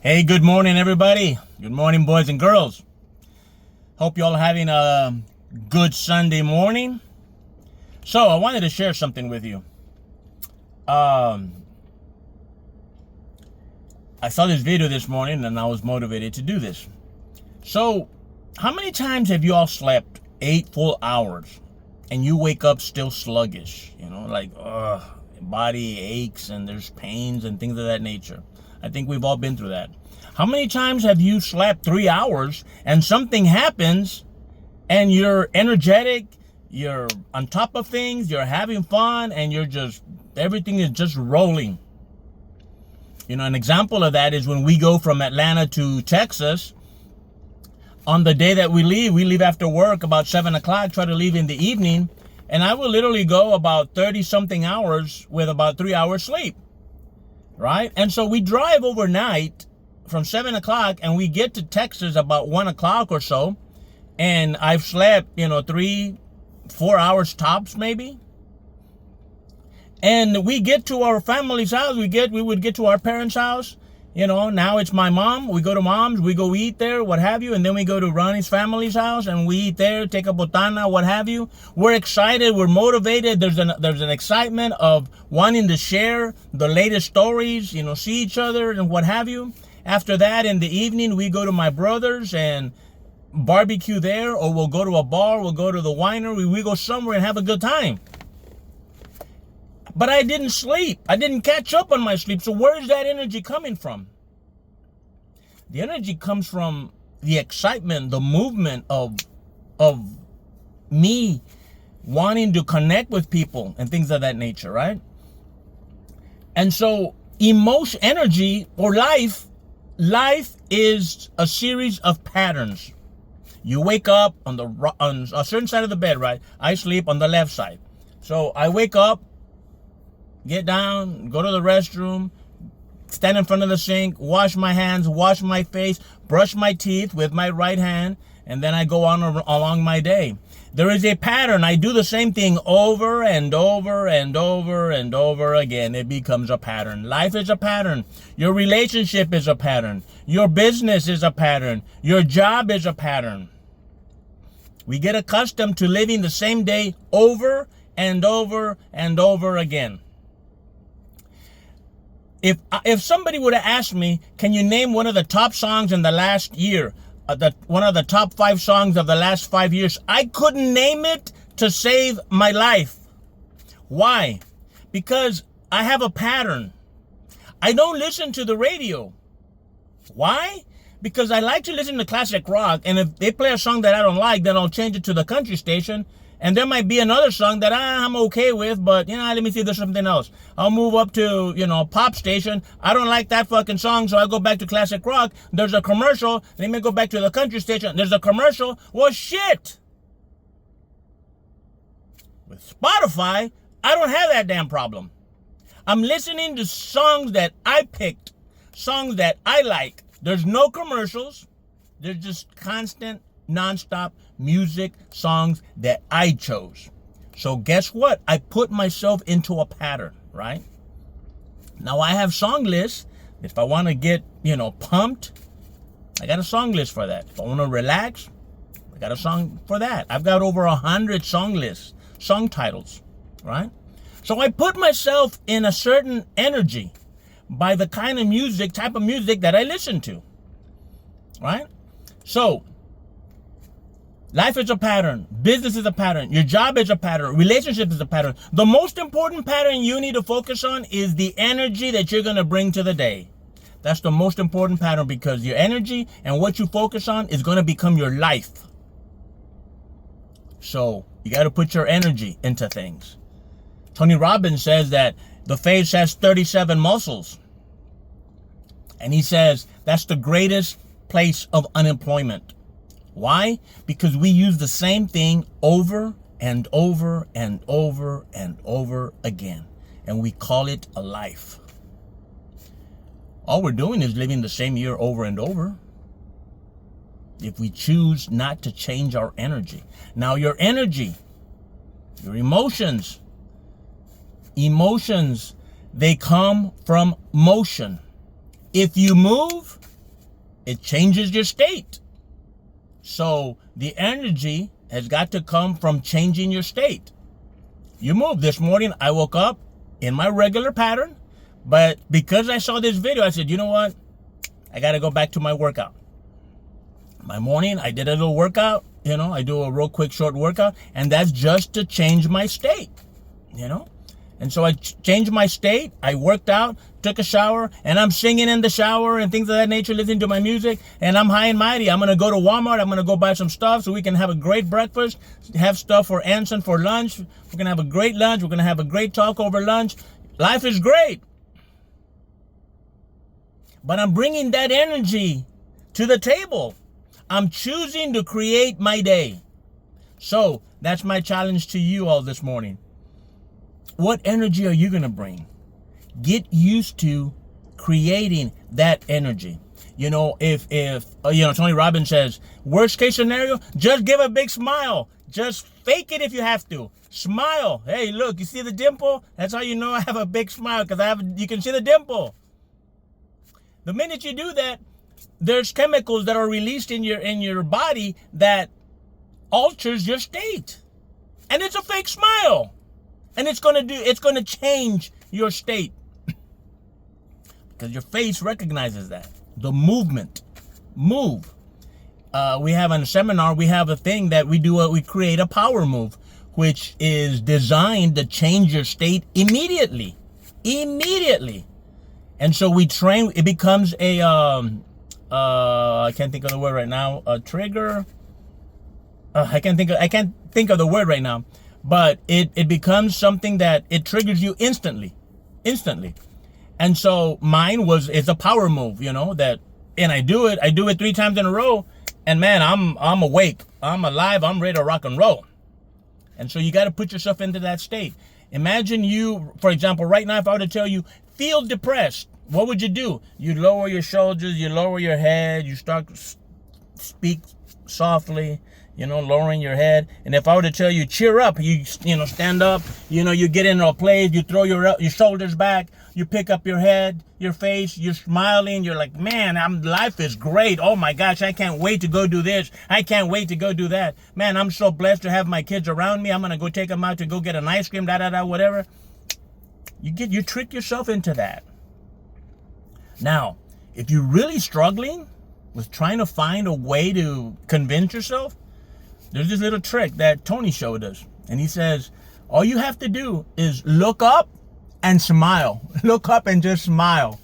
Hey, good morning, everybody. Good morning, boys and girls. Hope you all are having a good Sunday morning. So, I wanted to share something with you. I saw this video this morning and I was motivated to do this. So, how many times have you all slept 8 full hours and you wake up still sluggish? Body aches and there's pains and things of that nature. I think we've all been through that. How many times have you slept 3 hours and something happens and you're energetic, you're on top of things, you're having fun, and everything is just rolling? You know, an example of that is when we go from Atlanta to Texas. On the day that we leave after work about 7 o'clock, try to leave in the evening, and I will literally go about 30 something hours with about 3 hours sleep. Right? And so we drive overnight from 7 o'clock and we get to Texas about 1 o'clock or so. And I've slept, 3-4 hours tops maybe. And we get to our family's house. We would get to our parents' house. Now it's my mom. We go to mom's, we go eat there, what have you. And then we go to Ronnie's family's house and we eat there, take a botana, what have you. We're excited. We're motivated. There's an excitement of wanting to share the latest stories, see each other and what have you. After that, in the evening, we go to my brother's and barbecue there, or we'll go to a bar, we'll go to the winery, we go somewhere and have a good time. But I didn't sleep. I didn't catch up on my sleep. So where is that energy coming from? The energy comes from the excitement, the movement of me wanting to connect with people and things of that nature, right? And so emotion, energy, or life is a series of patterns. You wake up on a certain side of the bed, right? I sleep on the left side. So I wake up, get down, go to the restroom, stand in front of the sink, wash my hands, wash my face, brush my teeth with my right hand, and then I go on along my day. There is a pattern. I do the same thing over and over and over and over again. It becomes a pattern. Life is a pattern. Your relationship is a pattern. Your business is a pattern. Your job is a pattern. We get accustomed to living the same day over and over and over again. If somebody would have asked me, can you name one of the top songs in the last year, one of the top 5 songs of the last 5 years, I couldn't name it to save my life. Why? Because I have a pattern. I don't listen to the radio. Why? Because I like to listen to classic rock, and if they play a song that I don't like, then I'll change it to the country station. And there might be another song that I'm okay with, but, let me see if there's something else. I'll move up to, pop station. I don't like that fucking song, so I go back to classic rock. There's a commercial. Let me go back to the country station. There's a commercial. Well, shit. With Spotify, I don't have that damn problem. I'm listening to songs that I picked, songs that I like. There's no commercials. There's just constant, nonstop music, songs that I chose. So guess what? I put myself into a pattern, right? Now I have song lists. If I want to get, pumped, I got a song list for that. If I want to relax, I got a song for that. I've got over 100 song lists, song titles, right? So I put myself in a certain energy by the kind of music, type of music that I listen to, right? So life is a pattern. Business is a pattern. Your job is a pattern. Relationship is a pattern. The most important pattern you need to focus on is the energy that you're going to bring to the day. That's the most important pattern, because your energy and what you focus on is going to become your life. So you got to put your energy into things. Tony Robbins says that the face has 37 muscles. And he says that's the greatest place of unemployment. Why? Because we use the same thing over and over and over and over again. And we call it a life. All we're doing is living the same year over and over. If we choose not to change our energy. Now your energy, your emotions, they come from motion. If you move, it changes your state. So the energy has got to come from changing your state. You move. This morning, I woke up in my regular pattern, but because I saw this video, I said, you know what? I got to go back to my workout. My morning, I did a little workout. I do a real quick short workout, and that's just to change my state, And so I changed my state. I worked out, took a shower, and I'm singing in the shower and things of that nature, listening to my music, and I'm high and mighty. I'm going to go to Walmart. I'm going to go buy some stuff so we can have a great breakfast, have stuff for Anson for lunch. We're going to have a great lunch. We're going to have a great talk over lunch. Life is great. But I'm bringing that energy to the table. I'm choosing to create my day. So that's my challenge to you all this morning. What energy are you going to bring? Get used to creating that energy. If Tony Robbins says, worst case scenario, just give a big smile. Just fake it if you have to. Smile. Hey, look, you see the dimple? That's how you know I have a big smile, because you can see the dimple. The minute you do that, there's chemicals that are released in your body that alters your state. And it's a fake smile. And it's going to change your state. Because your face recognizes that. The movement. Move. We have on a seminar, we have a thing that we do, we create a power move, which is designed to change your state immediately. Immediately. And so we train, it becomes a, I can't think of the word right now, a trigger. I can't think of the word right now. But it becomes something that it triggers you instantly. And so mine is a power move, and I do it 3 times in a row, and man, I'm awake, I'm alive, I'm ready to rock and roll. And so you got to put yourself into that state. Imagine you, for example, right now, if I were to tell you, feel depressed, what would you do? You lower your shoulders, you lower your head, you start speak softly, lowering your head. And if I were to tell you, cheer up, you stand up, you get into a place, you throw your shoulders back, you pick up your head, your face, you're smiling, you're like, man, life is great. Oh my gosh, I can't wait to go do this. I can't wait to go do that. Man, I'm so blessed to have my kids around me. I'm going to go take them out to go get an ice cream, whatever. You trick yourself into that. Now, if you're really struggling with trying to find a way to convince yourself, there's this little trick that Tony showed us. And he says, all you have to do is look up and smile. Look up and just smile.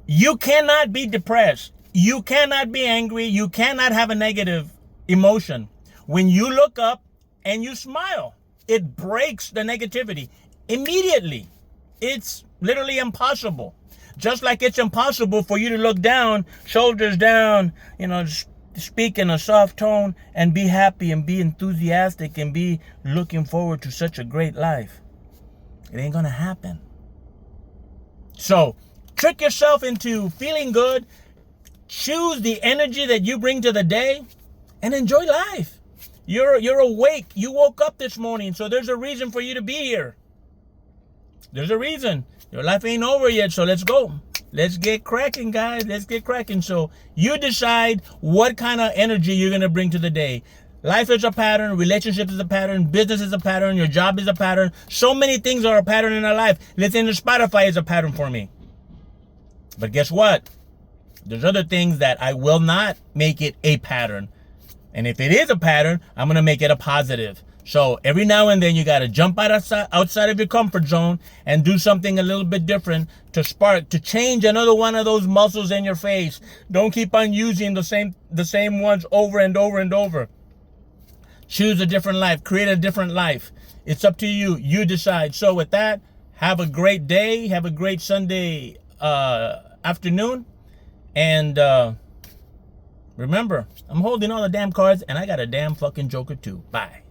You cannot be depressed. You cannot be angry. You cannot have a negative emotion. When you look up and you smile, it breaks the negativity immediately. It's literally impossible. Just like it's impossible for you to look down, shoulders down, speak in a soft tone and be happy and be enthusiastic and be looking forward to such a great life. It ain't gonna happen. So trick yourself into feeling good. Choose the energy that you bring to the day and enjoy life. You're awake. You woke up this morning, so there's a reason for you to be here. There's a reason. Your life ain't over yet, so let's go. Let's get cracking, guys. Let's get cracking. So you decide what kind of energy you're going to bring to the day. Life is a pattern. Relationship is a pattern. Business is a pattern. Your job is a pattern. So many things are a pattern in our life. Listening to Spotify is a pattern for me. But guess what? There's other things that I will not make it a pattern. And if it is a pattern, I'm going to make it a positive. So every now and then you got to jump outside of your comfort zone and do something a little bit different to change another one of those muscles in your face. Don't keep on using the same ones over and over and over. Choose a different life. Create a different life. It's up to you. You decide. So with that, have a great day. Have a great Sunday afternoon. And remember, I'm holding all the damn cards and I got a damn fucking joker too. Bye.